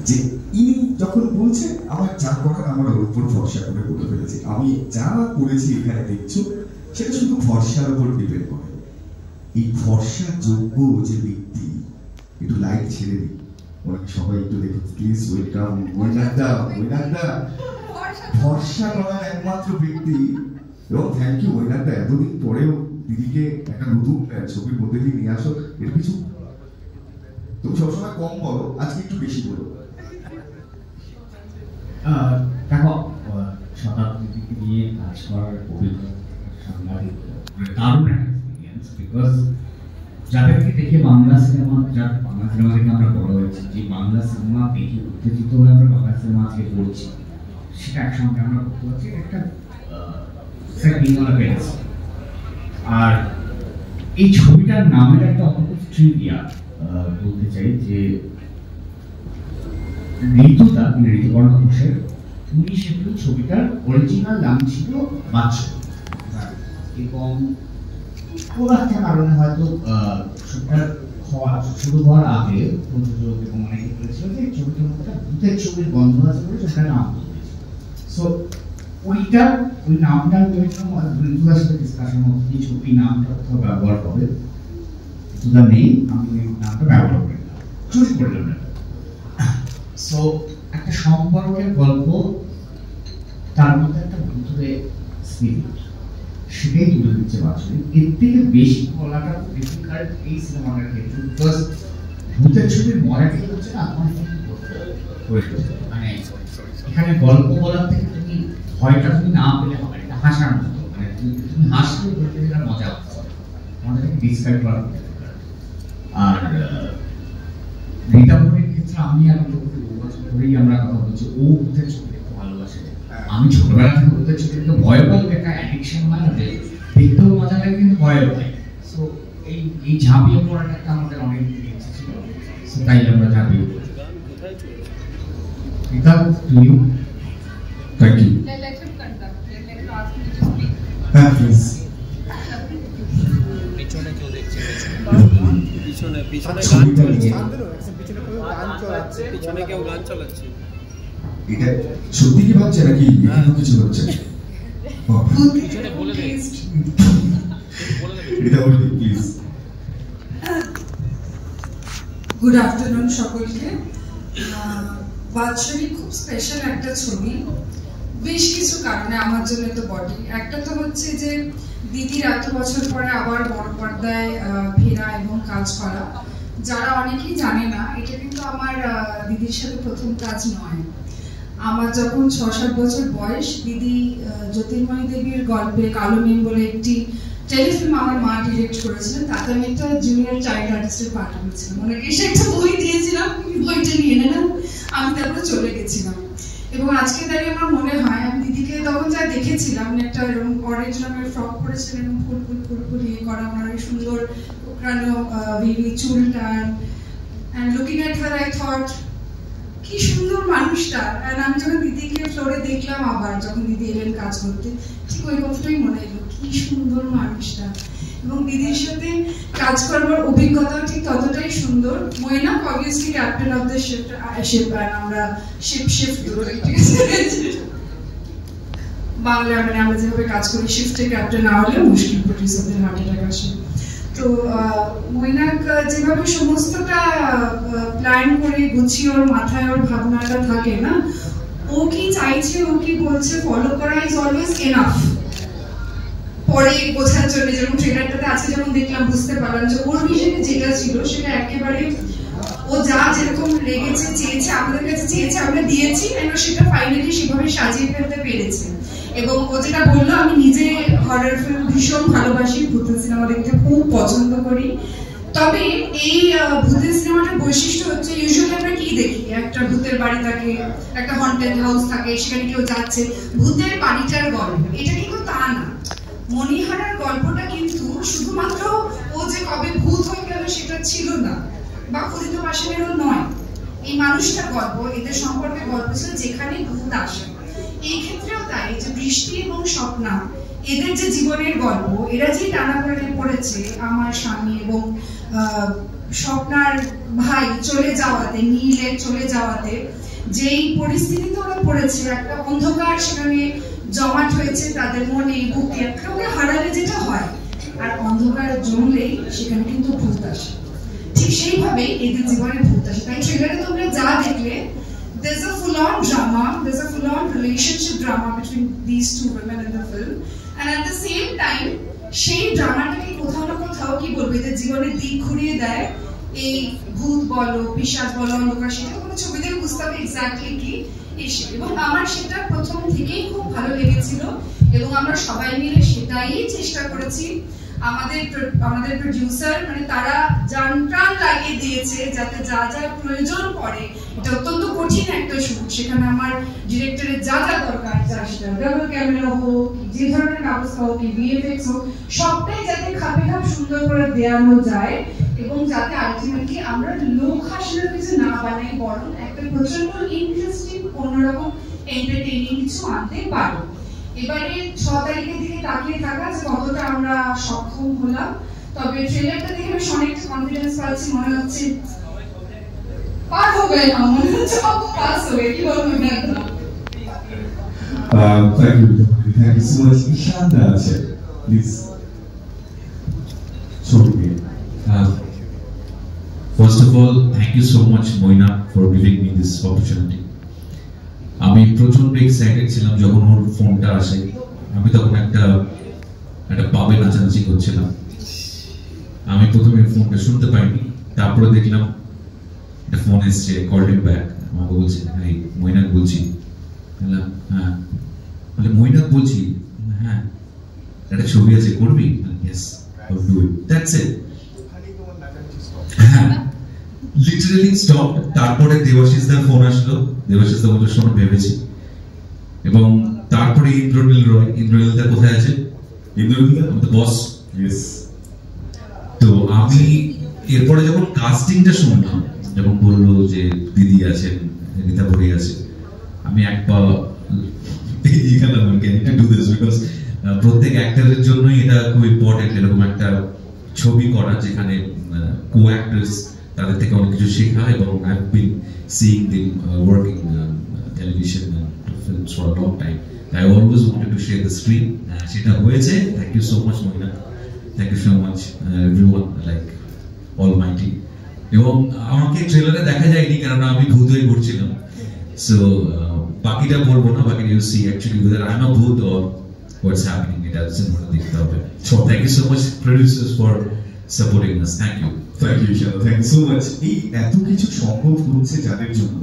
যে ইনি যখন বলছে আমার যা করার আমার ওর উপর ভরসা করে বলে ফেলেছি, আমি যা করেছি এখানে দেখছো সেটা শুধু ভরসার উপর ডিপেন্ড করে। এই ভরসা যোগ্য যে ব্যক্তি, একটু লাইট ছেড়ে দিই, ওনাকে সবাই একটু দেখুন প্লিজ। ওয়েলকাম মৈনাকদা। ভরসা করার একমাত্র ব্যক্তি, এবং থ্যাংক ইউ মৈনাকদা, এতদিন পরেও দিদিকে একটা নতুন ছবির মধ্যে দিয়ে নিয়ে আসো। এর কিছু তুমি সবসময় কম বলো, আজকে একটু বেশি বলো। দেখো, শতাব্দীকে নিয়ে কাজ করার অভিজ্ঞতা সাংঘাতিক, দারুণ একটা এক্সপিরিয়েন্স। বিকজ যাদেরকে দেখে বাংলা সিনেমা দেখে আমরা বড় হয়েছি, যে বাংলা সিনেমা দেখে উত্তেজিত হয়ে আমরা বাংলা সিনেমা আজকে করছি, সেটা একসঙ্গে আমরা করতে পারছি একটা পেরেছি। আর এই ছবিটার নামের একটা অদ্ভুত ট্রিভিয়া বলতে চাই যে ঋতুদা, ঋতুপর্ণ ঘোষের 19 এপ্রিল ছবিটার অরিজিনাল নাম ছিল বাচ্চা, এবং কোনো একটা কারণে হয়তো ছবিটার শুরু হওয়ার আগে প্রযোজক এবং অনেকে বলেছিল যে ছবিটার মধ্যে ভূতের ছবির গন্ধ আছে বলে ছবিটার নাম বলেছে। সো ওই নামটা ঋতুদার সাথে ডিসকাশন হচ্ছে যে ছবি নামটা কোথাও ব্যবহার হবে, ঋতুদা নেই, আমি ওই নামটা ব্যবহার করে নিলাম, চুজ করলাম না। সো একটা সম্পর্কের গল্প, তার মধ্যে একটা ভূতের স্পিরিট, সেটাই তুলে দিচ্ছে বাছুরি। এর থেকে বেশি বলাটা খুব ডিফিকাল্ট এই সিনেমাটার ক্ষেত্রে, বিকজ ভূতের ছবির মরাটাই হচ্ছে না আমার মানে এখানে গল্প বলার থেকে তুমি ভয়টা তুমি না পেলে হবে, এটা হাসার মতো, মানে তুমি হাসলে বলতে যেটা মজা হচ্ছে, আমাদেরকে ডিসক্রাইব করা। আর রিতাপুরের ক্ষেত্রে আমি আর ধরেই আমরা কথা বলছি, ও ভূতের ছবি দেখতে ভালোবাসে, আমি ছোটবেলা থেকে ভূতের ছবি দেখতে ভয় পাই, একটা অ্যাডিকশন মানে দেখতেও মজা লাগে কিন্তু ভয় পাই। সো এই ঝাঁপিয়ে পড়াটা একটা আমাদের অনেক ইচ্ছা ছিল, সো তাই আমরা ঝাঁপিয়ে পড়ি। রিতা, তুমি থ্যাংক ইউ। হ্যাঁ প্লিজ। পিছনে কেউ দেখছে, পিছনে গান চলছে, পিছনে কেউ গান চালাচ্ছে। এটা সত্যি কি ভাবছে নাকি কিছু হচ্ছে? পিছনে বলে দে, এটা বলে দিন প্লিজ। গুড আফটারনুন সকলকে। বাৎসরিক খুব স্পেশাল একটা ছবি, বেশ কিছু কারণে, আমার জন্য তো বটে। একটা তো হচ্ছে যে দিদির এত বছর পরে আবার বড় পর্দায় ফেরা এবং কাজ করা। যারা অনেকেই জানে না, এটা কিন্তু আমার দিদির সাথে প্রথম কাজ নয়। আমার যখন 6-7 বছর বয়স, দিদি জ্যোতির্ময়ী দেবীর গল্পে কালো মেম বলে একটি টেলিফিল্ম আমার মা ডিরেক্ট করেছিলেন, তাতে আমি একটা জুনিয়র চাইল্ড আর্টিস্টের পার্ট করেছিলাম। ওনাকে এসে একটা বই দিয়েছিলাম, বইটা নিয়ে নিলাম, আমি তারপরে চলে গেছিলাম। এবং আজকে দাঁড়িয়ে আমার মনে হয় আমি দিদিকে তখন যা দেখেছিলাম, একটা এরকম অরেঞ্জ রঙের ফ্রক পরেছিলেন, এরকম ফুল ইয়ে করা, ওনার সুন্দর কোকড়ানো বেবি চুলটা, and looking at her I thought কি সুন্দর মানুষটা। and আমি যখন দিদিকে ফ্লোরে দেখলাম আবার, যখন দিদি এলেন কাজ করতে, ঠিক ওই কথাটাই মনে এলো, কি সুন্দর মানুষটা। এবং দিদির সাথে কাজ করবার অভিজ্ঞতা ঠিক ততটাই সুন্দর। Mainak obviously captain of the ship, আমরা শিফট বাংলা, মানে আমরা যেভাবে কাজ করি, শিফটে ক্যাপ্টেন না হলে মুশকিল, প্রডিউসারদের হার্ট অ্যাটাক আসে। তো মৈনাক যেভাবে সমস্তটা প্ল্যান করে গুছিয়ে, ওর মাথায় ওর ভাবনাটা থাকে না, ও কি চাইছে, ও কি বলছে, ফলো করা ইজ অলওয়েজ এনাফ। পরে বোঝার জন্য, যেরকম ট্রেলারটাতে আছে যেমন দেখলাম, বুঝতে পারলাম যে ওর ভিশনে যেটা ছিল সেটা একেবারে ও যা যেরকম লেগেছে, চেয়েছে, আমাদের কাছে চেয়েছে, আমরা দিয়েছি, এবং সেটা ফাইনালি সেভাবে সাজিয়ে ফেলতে পেরেছে। এবং ও যেটা বললো, আমি নিজে হরর ফিল্ম ভীষণ ভালোবাসি, ভূতের সিনেমা দেখতে খুব পছন্দ করি। তবে এই ভূতের সিনেমাটার বৈশিষ্ট্য হচ্ছে, ইউজুয়ালি আমরা কি দেখি, একটা ভূতের বাড়ি থাকে, একটা হন্টেড হাউস থাকে, সেখানে কেউ যাচ্ছে, ভূতের বাড়িটার গল্প। এটা কিন্তু তা না। মণিহারার গল্পটা কিন্তু শুধুমাত্র ও যে কবে ভূত হয়ে গেল সেটা ছিল না, বা ক্ষুদিত পাশানেরও নয়। এই মানুষটার গল্প, এদের সম্পর্কে গল্প ছিল যেখানে ভূত আসে। এই ক্ষেত্রেও তাই, যে বৃষ্টি এবং স্বপ্না, এদের যে জীবনের গল্প, এরা যে টানাপোড়েনে পড়েছে, আমার স্বামী এবং স্বপ্নার ভাই চলে যাওয়াতে, নীলের চলে যাওয়াতে যেই পরিস্থিতিতে ওরা পড়েছে, একটা অন্ধকার সেখানে জমাট হয়েছে তাদের মনে, বুকে। কাউকে হারালে যেটা হয়, আর অন্ধকার জমলেই সেখানে কিন্তু ভূত আসে। ঠিক সেইভাবে এদের জীবনে ভূত আসে। তাই ট্রেলারে তোমরা যা দেখলে, there's a full-on drama, there's a full-on relationship drama between these two women in the film, and at the same time সেই ড্রামাটাকে কোথাও না কোথাও কি বলবো, এদের জীবনের দিক ঘুরিয়ে দেয়। এই ভূত বলো, পিশাচ বলো, অন্ধকার, সেটা কোনো ছবি দেখে বুঝতে হবে এক্স্যাক্টলি কি এসে। এবং আমার সেটা প্রথম থেকেই খুব ভালো লেগেছিল, এবং আমরা সবাই মিলে সেটাই চেষ্টা করেছি। আমাদের প্রডিউসার মানে তারা জান প্রাণ লাগিয়ে দিয়েছে যাতে যা যা প্রয়োজন পড়ে। এটা অত্যন্ত কঠিন একটা শুট, সেখানে আমার ডিরেক্টরের যা যা দরকার, যা সেটা ডাবল ক্যামেরা হোক, যে ধরনের ব্যবস্থা হোক, ভিএফএক্স হোক, সবটাই যাতে খাপে খাপ সুন্দর করে দেওয়ানো যায়, এবং যাতে আলটিমেটলি আমরা লোক হাসির কিছু না বানাই, বরং একটা প্রচন্ড ইন্টারেস্টিং অন্যরকম এন্টারটেইনিং কিছু আনতে পারি। এবারে 6 তারিখের দিকে তাকিয়ে থাকা যে কতটা আমরা সক্ষম হলাম। তবে ট্রেলারটা দেখে বেশ অনেকটা কনফিডেন্স পাচ্ছি, মনে হচ্ছে পার হবে না, মনে হচ্ছে পাস হবে। কি বলবো না? Thank you so much. Ishanta আছে, please. First of all, thank you so much, Moina, for giving me this opportunity. আমি প্রচন্ড এক্সাইটেড ছিলাম যখন ওর ফোনটা আসে। আমি তখন একটা পাবে নাচানাচি করছিলাম। আমি প্রথমে ফোনটা শুনতে পাইনি, তারপরে দেখলাম একটা ফোন এসছে, কল্ড হিম ব্যাক। আমাকে বলছে, এই মৈনাক বলছি। হ্যাঁ, বলে মৈনাক বলছি, হ্যাঁ একটা ছবি আছে, করবি? Yes, I will do it, that's it. হ্যাঁ, লিটারালি স্টপ। তারপরে দেবাশিসদার ফোন আসলো, দেবাশিসদা বললো শোনো ভেবেছি, এবং তারপরে ইন্দ্রনীল রয়। ইন্দ্রনীলদা কোথায় আছে? ইন্দ্রনীলদা আমাদের বস। ইয়েস। তো আমি এরপরে যখন কাস্টিংটা শুনলাম, যখন বললো যে দিদি আছেন, রীতা বড়ি আছে, আমি এক পা এগিয়ে গেলাম। প্রত্যেক অ্যাক্টরের জন্যই এটা খুব ইম্পর্টেন্ট, এরকম একটা ছবি করা যেখানে কো অ্যাক্টরস তাদের থেকে অনেক কিছু শেখা। এবং I have been seeing them working television and films for a long time. I always wanted to share the screen. সেটা হয়েছে। Thank you so much, Moina. Thank you so much, everyone, like almighty. এবং আমাকে ট্রেলারে দেখা যায়নি কারণ আমি ভূত হয়ে ঘুরছিলাম। So বাকিটা বলবো না, বাকি you see actually whether I'm a ভূত or what's happening, এটা সিনেমাটা দেখতে হবে। So thank you so much producers for supporting us. Thank you. Thank you, Ishanta. Thank you so much. এই এত কিছু সম্ভব হচ্ছে যাদের জন্য